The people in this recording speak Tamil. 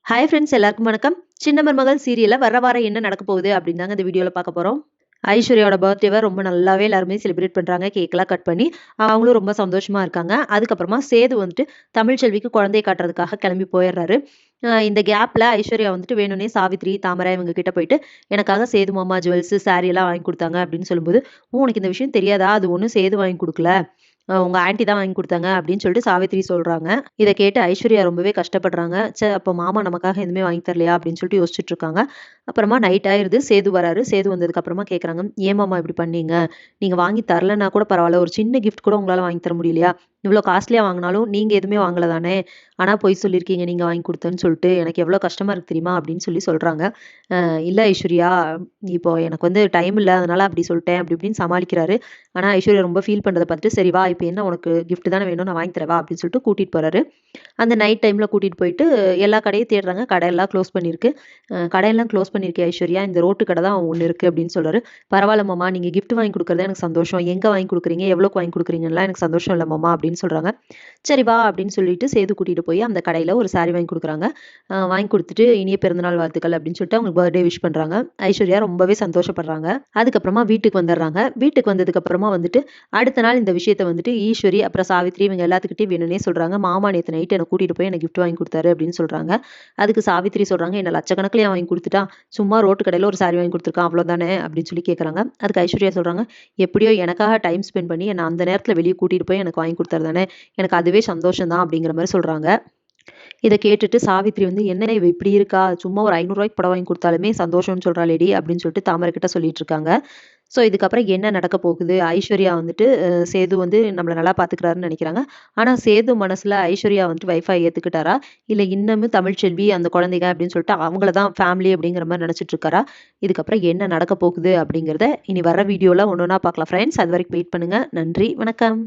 ஹாய் ஃப்ரெண்ட்ஸ், எல்லாருக்கும் வணக்கம். சின்ன மருமகள் சீரியல்ல வர வாரம் என்ன நடக்க போகுது அப்படின்னு தாங்க இந்த வீடியோல பார்க்க போறோம். ஐஸ்வர்யாவோட பர்த்டேவை ரொம்ப நல்லாவே எல்லாருமே செலிப்ரேட் பண்றாங்க. கேக்லாம் கட் பண்ணி அவங்களும் ரொம்ப சந்தோஷமா இருக்காங்க. அதுக்கப்புறமா சேது வந்துட்டு தமிழ்ச்செல்விக்கு குழந்தையை காட்டுறதுக்காக கிளம்பி போயிடுறாரு. இந்த கேப்ல ஐஸ்வர்யா வந்துட்டு வேணும்னே சாவித்ரி, தாமரை இவங்க கிட்ட போயிட்டு எனக்காக சேது மாமா ஜுவல்ஸ், சாரி எல்லாம் வாங்கி கொடுத்தாங்க அப்படின்னு சொல்லும்போது, உனக்கு இந்த விஷயம் தெரியாதா? அது ஒன்றும் சேது வாங்கி கொடுக்கல, உங்க ஆன்ட்டி தான் வாங்கி கொடுத்தாங்க அப்படின்னு சொல்லிட்டு சாவித்ரி சொல்றாங்க. இதை கேட்டு ஐஸ்வர்யா ரொம்பவே கஷ்டப்படுறாங்க. அப்போ மாமா நமக்காக எதுவுமே வாங்கி தரலையா அப்படின்னு சொல்லிட்டு யோசிச்சுட்டு இருக்காங்க. அப்புறமா நைட் ஆயிருது. சேது வராரு. சேது வந்ததுக்கு அப்புறமா கேட்குறாங்க, ஏன் மாமா இப்படி பண்ணீங்க? நீங்க வாங்கி தரலன்னா கூட பரவாயில்ல, ஒரு சின்ன கிஃப்ட் கூட உங்களால வாங்கி தர முடியலையா? இவ்வளோ காஸ்ட்லியா வாங்கினாலும் நீங்க எதுவுமே வாங்கல தானே? ஆனா பொய் சொல்லியிருக்கீங்க நீங்க வாங்கி கொடுத்தேன்னு சொல்லிட்டு. எனக்கு எவ்வளோ கஷ்டமா இருக்கு தெரியுமா? அப்படின்னு சொல்லி சொல்றாங்க. இல்ல ஐஸ்வர்யா, இப்போ எனக்கு வந்து டைம் இல்ல, அதனால அப்படி சொல்லிட்டேன் அப்படி இப்படின்னு சமாளிக்கிறாரு. ஆனா ஐஸ்வர்யா ரொம்ப ஃபீல் பண்றத பார்த்துட்டு, சரி வா, இப்போ என்ன உனக்கு கிஃப்ட் தானே வேணும், நான் வாங்கி தரவா அப்படின்னு சொல்லிட்டு கூட்டிட்டு போறாரு. அந்த நைட் டைம்ல கூட்டிட்டு போயிட்டு எல்லா கடையும் தேடுறாங்க. கடையெல்லாம் க்ளோஸ் பண்ணியிருக்கு. கடையெல்லாம் க்ளோஸ் பண்ணியிருக்கே ஐஸ்வர்யா, இந்த ரோட்டு கடை தான் ஒண்ணு இருக்கு அப்படின்னு சொல்றாரு. பரவாயில்ல மாமா, நீங்க கிஃப்ட் வாங்கி கொடுக்குறது எனக்கு சந்தோஷம். எங்க வாங்கி கொடுக்குறீங்க, எவ்வளோக்கு வாங்கி கொடுக்குறீங்கலாம் எனக்கு சந்தோஷம் இல்ல மாமா அப்படின்னு சொல்றாங்க. சரி வா அப்படின்னு சொல்லிட்டு சேது கூட்டிட்டு போய் அந்த கடையில ஒரு சாரி வாங்கி கொடுக்குறாங்க. வாங்கி கொடுத்துட்டு இனிய பிறந்தநாள் வாழ்த்துக்கள் அப்படின்னு சொல்லிட்டு அவங்க பர்த்டே விஷ் பண்றாங்க. ஐஸ்வர்யா ரொம்பவே சந்தோஷப்படுறாங்க. அதுக்கப்புறமா வீட்டுக்கு வந்துடுறாங்க. வீட்டுக்கு வந்ததுக்கு அப்புறமா வந்துட்டு அடுத்த நாள் இந்த விஷயத்த வந்துட்டு ஈஸ்வரி அப்புறம் சாவித்ரி இவங்க எல்லாத்துக்கிட்டையும் வேணும்னே சொல்றாங்க. மாமா நேத்து நைட் எனக்கு கூட்டிட்டு போய் எனக்கு கிஃப்ட் வாங்கி கொடுத்தாரு அப்படின்னு சொல்றாங்க. அதுக்கு சாவித்ரி சொல்றாங்க, என்ன லட்சக்கணக்கில் வாங்கி கொடுத்துட்டான், சும்மா ரோட்டு கடையில ஒரு சாரி வாங்கி கொடுத்துருக்கான் அவ்வளவுதானே அப்படின்னு சொல்லி கேட்கறாங்க. அதுக்கு ஐஸ்வர்யா சொல்றாங்க, எப்படியோ எனக்காக டைம் ஸ்பெண்ட் பண்ணி என்ன அந்த நேரத்துல வெளியே கூட்டிட்டு போய் எனக்கு வாங்கி கொடுத்தாரு தானே, எனக்கு அதுவே சந்தோஷம் தான் அப்படிங்கிற மாதிரி சொல்றாங்க. இத கேட்டுட்டு சாவித்ரி வந்து, "என்ன இவ இப்படி இருக்கா? சும்மா ஒரு ரூ. 500 புடவ வாங்கி குடுத்தாலுமே சந்தோஷம்னு சொல்றாளேடி" அப்படின்னு சொல்லிட்டு தாமரை கிட்ட சொல்லிட்டு இருக்காங்க. இதுக்கப்புறம் என்ன நடக்க போகுது? ஐஸ்வர்யா வந்துட்டு சேது வந்து நம்மள நல்லா பாத்துக்கிறாருன்னு நெனைக்கிறாங்க. ஆனா சேது மனசுல ஐஸ்வர்யா வந்துட்டு வைஃபா ஏத்துக்கிட்டாரா? இல்ல இன்னமும் தமிழ்ச்செல்வி அந்த குழந்தைங்க அப்படின்னு சொல்லிட்டு அவங்கள தான் ஃபேமிலி அப்படிங்கிற மாரி நெனச்சுட்டு இருக்காரா? இதுக்கப்புறம் என்ன நடக்க போகுது அப்படிங்கிறத இனி வர வீடியோல ஒண்ணு ஒண்ணா பார்க்கலாம் ஃப்ரெண்ட்ஸ். அதுவரைக்கும் வெயிட் பண்ணுங்க. நன்றி, வணக்கம்.